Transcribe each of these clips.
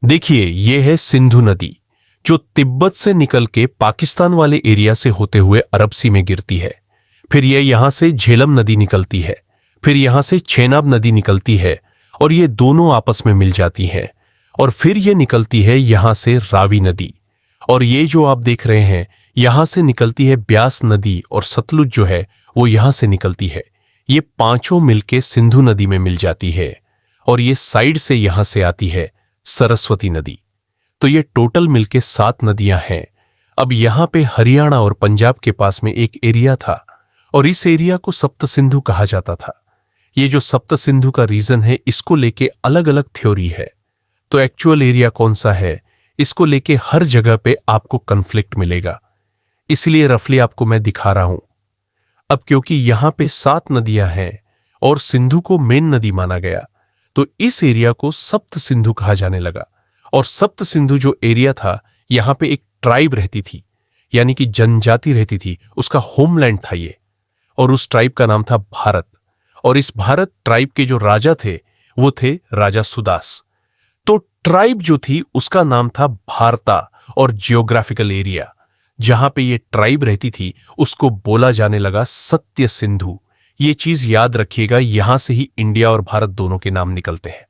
देखिए, ये है सिंधु नदी, जो तिब्बत से निकल के पाकिस्तान वाले एरिया से होते हुए अरब सी में गिरती है। फिर ये यहां से झेलम नदी निकलती है, फिर यहां से चेनाब नदी निकलती है और ये दोनों आपस में मिल जाती हैं। और फिर ये निकलती है यहां से रावी नदी, और ये जो आप देख रहे हैं यहां से निकलती है ब्यास नदी, और सतलुज जो है वो यहां से निकलती है। ये पांचों मिलके सिंधु नदी में मिल जाती है, और ये साइड से यहां से आती है सरस्वती नदी। तो ये टोटल मिलके 7 नदियां हैं। अब यहां पे हरियाणा और पंजाब के पास में एक एरिया था, और इस एरिया को सप्त सिंधु कहा जाता था। ये जो सप्त सिंधु का रीजन है, इसको लेके अलग अलग थ्योरी है। तो एक्चुअल एरिया कौन सा है, इसको लेके हर जगह पे आपको कन्फ्लिक्ट मिलेगा, इसलिए रफली आपको मैं दिखा रहा हूं। अब क्योंकि यहां पे 7 नदियां हैं और सिंधु को मेन नदी माना गया, तो इस एरिया को सप्त सिंधु कहा जाने लगा। और सप्त सिंधु जो एरिया था, यहां पे एक ट्राइब रहती थी, यानी कि जनजाति रहती थी, उसका होमलैंड था ये, और उस ट्राइब का नाम था भारत। और इस भारत ट्राइब के जो राजा थे वो थे राजा सुदास। तो ट्राइब जो थी उसका नाम था भारता, और जियोग्राफिकल एरिया जहां पे ये ट्राइब रहती थी उसको बोला जाने लगा सत्य सिंधु। ये चीज याद रखिएगा, यहां से ही इंडिया और भारत दोनों के नाम निकलते हैं।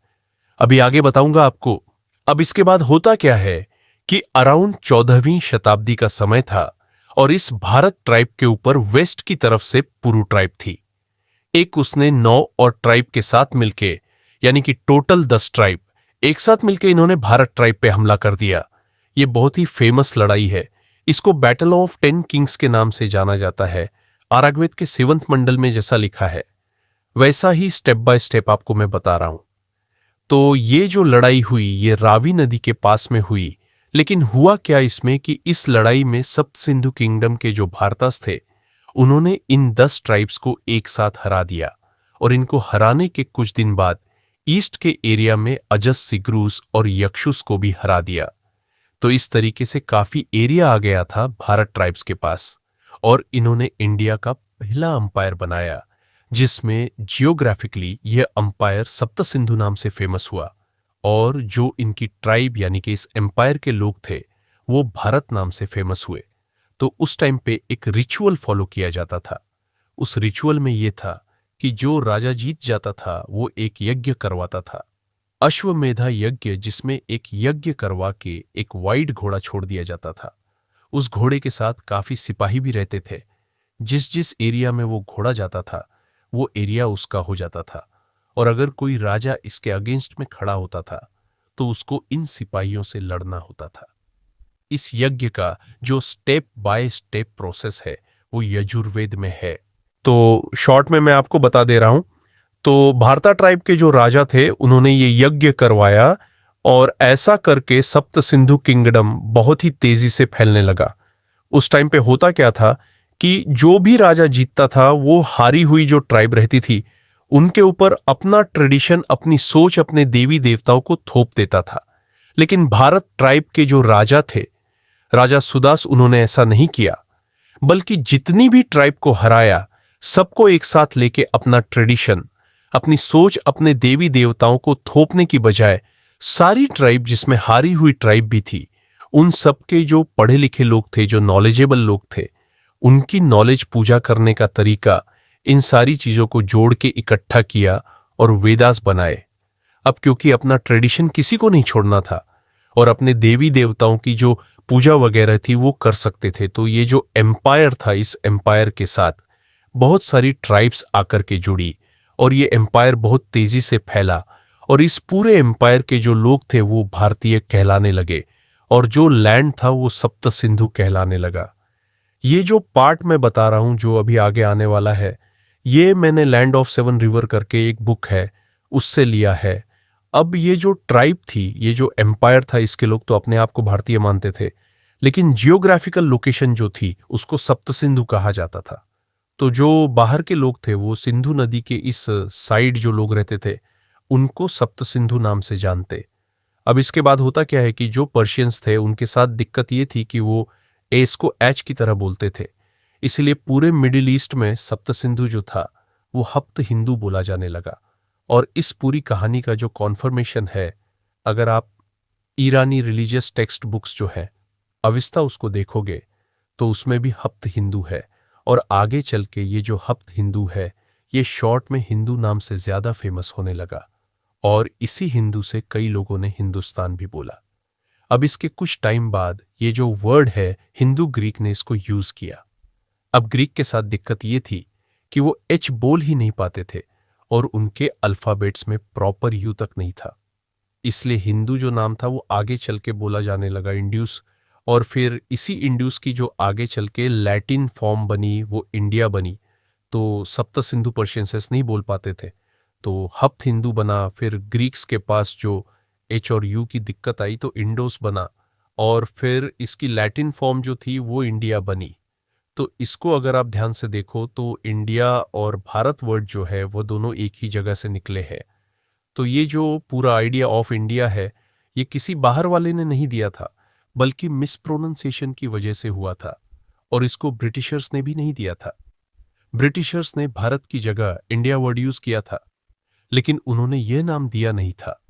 अभी आगे बताऊंगा आपको। अब इसके बाद होता क्या है कि अराउंड 14वीं शताब्दी का समय था, और इस भारत ट्राइब के ऊपर वेस्ट की तरफ से पुरु ट्राइब थी। एक उसने 9 और ट्राइब के साथ मिलके, यानी कि टोटल 10 ट्राइब एक साथ मिलके इन्होंने भारत ट्राइब पे हमला कर दिया। ये बहुत ही फेमस लड़ाई है, इसको बैटल ऑफ 10 किंग्स के नाम से जाना जाता है। आर्ग्वेद के 7वें मंडल में जैसा लिखा है वैसा ही स्टेप बाय स्टेप आपको मैं बता रहा हूं। तो ये जो लड़ाई हुई ये रावी नदी के पास में हुई, लेकिन हुआ क्या इसमें कि इस लड़ाई में सप्त सिंधु किंगडम के जो भारतास थे उन्होंने इन 10 ट्राइब्स को एक साथ हरा दिया, और इनको हराने के कुछ दिन बाद ईस्ट के एरिया में अजस सिग्रूस और यक्षुस को भी हरा दिया। तो इस तरीके से काफी एरिया आ गया था भारत ट्राइब्स के पास, और इन्होंने इंडिया का पहला अंपायर बनाया, जिसमें जियोग्राफिकली यह अंपायर सप्त सिंधु नाम से फेमस हुआ। और जो इनकी ट्राइब यानी कि इस एम्पायर के लोग थे वो भारत नाम से फेमस हुए। तो उस टाइम पे एक रिचुअल फॉलो किया जाता था। उस रिचुअल में यह था कि जो राजा जीत जाता था वो एक यज्ञ करवाता था, अश्वमेधा यज्ञ, जिसमें एक यज्ञ करवा के एक वाइट घोड़ा छोड़ दिया जाता था। उस घोड़े के साथ काफी सिपाही भी रहते थे। जिस जिस एरिया में वो घोड़ा जाता था वो एरिया उसका हो जाता था, और अगर कोई राजा इसके अगेंस्ट में खड़ा होता था तो उसको इन सिपाहियों से लड़ना होता था। इस यज्ञ का जो स्टेप बाय स्टेप प्रोसेस है वो यजुर्वेद में है। तो शॉर्ट में मैं आपको बता दे रहा हूं। तो भारता ट्राइब के जो राजा थे उन्होंने ये यज्ञ करवाया, और ऐसा करके सप्त सिंधु किंगडम बहुत ही तेजी से फैलने लगा। उस टाइम पे होता क्या था कि जो भी राजा जीतता था वो हारी हुई जो ट्राइब रहती थी उनके ऊपर अपना ट्रेडिशन, अपनी सोच, अपने देवी देवताओं को थोप देता था। लेकिन भारत ट्राइब के जो राजा थे, राजा सुदास, उन्होंने ऐसा नहीं किया, बल्कि जितनी भी ट्राइब को हराया सबको एक साथ लेके अपना ट्रेडिशन, अपनी सोच, अपने देवी देवताओं को थोपने की बजाय सारी ट्राइब, जिसमें हारी हुई ट्राइब भी थी, उन सबके जो पढ़े लिखे लोग थे, जो नॉलेजेबल लोग थे, उनकी नॉलेज, पूजा करने का तरीका, इन सारी चीजों को जोड़ के इकट्ठा किया और वेदास बनाए। अब क्योंकि अपना ट्रेडिशन किसी को नहीं छोड़ना था और अपने देवी देवताओं की जो पूजा वगैरह थी वो कर सकते थे, तो ये जो एम्पायर था, इस एम्पायर के साथ बहुत सारी ट्राइब्स आकर के जुड़ी, और ये एम्पायर बहुत तेजी से फैला, और इस पूरे एम्पायर के जो लोग थे वो भारतीय कहलाने लगे, और जो लैंड था वो सप्त सिंधु कहलाने लगा। ये जो पार्ट मैं बता रहा हूं, जो अभी आगे आने वाला है, ये मैंने लैंड ऑफ 7 रिवर करके एक बुक है उससे लिया है। अब ये जो ट्राइब थी, ये जो एम्पायर था, इसके लोग तो अपने आप को भारतीय मानते थे, लेकिन जियोग्राफिकल लोकेशन जो थी उसको सप्त सिंधु कहा जाता था। तो जो बाहर के लोग थे वो सिंधु नदी के इस साइड जो लोग रहते थे उनको सप्त सिंधु नाम से जानते। अब इसके बाद होता क्या है कि जो पर्शियंस थे उनके साथ दिक्कत ये थी कि वो एस को एच की तरह बोलते थे, इसलिए पूरे मिडिल ईस्ट में सप्त सिंधु जो था वो हप्त हिंदू बोला जाने लगा। और इस पूरी कहानी का जो कॉन्फर्मेशन है, अगर आप ईरानी रिलीजियस टेक्स्ट बुक्स जो है, अविस्ता उसको देखोगे तो उसमें भी हप्त हिंदू है, और आगे चल के ये जो हप्त हिंदू है ये शॉर्ट में हिंदू नाम से ज्यादा फेमस होने लगा, और इसी हिंदू से कई लोगों ने हिंदुस्तान भी बोला। अब इसके कुछ टाइम बाद ये जो वर्ड है हिंदू ग्रीक ने इसको यूज किया। अब ग्रीक के साथ दिक्कत ये थी कि वो एच बोल ही नहीं पाते थे, और उनके अल्फाबेट्स में प्रॉपर यू तक नहीं था, इसलिए हिंदू जो नाम था वो आगे चल के बोला जाने लगा इंड्यूस, और फिर इसी इंड्यूस की जो आगे चल के लैटिन फॉर्म बनी वो इंडिया बनी। तो सप्त सिंधु पर्शियंसेस नहीं बोल पाते थे, तो हप्त हिंदू बना। फिर ग्रीक्स के पास जो एच और यू की दिक्कत आई तो इंडोस बना, और फिर इसकी लैटिन फॉर्म जो थी वो इंडिया बनी। तो इसको अगर आप ध्यान से देखो तो इंडिया और भारत वर्ड जो है वो दोनों एक ही जगह से निकले हैं। तो ये जो पूरा आइडिया ऑफ इंडिया है ये किसी बाहर वाले ने नहीं दिया था, बल्कि मिसप्रोनंसिएशन की वजह से हुआ था, और इसको ब्रिटिशर्स ने भी नहीं दिया था। ब्रिटिशर्स ने भारत की जगह इंडिया वर्ड यूज किया था, लेकिन उन्होंने यह नाम दिया नहीं था।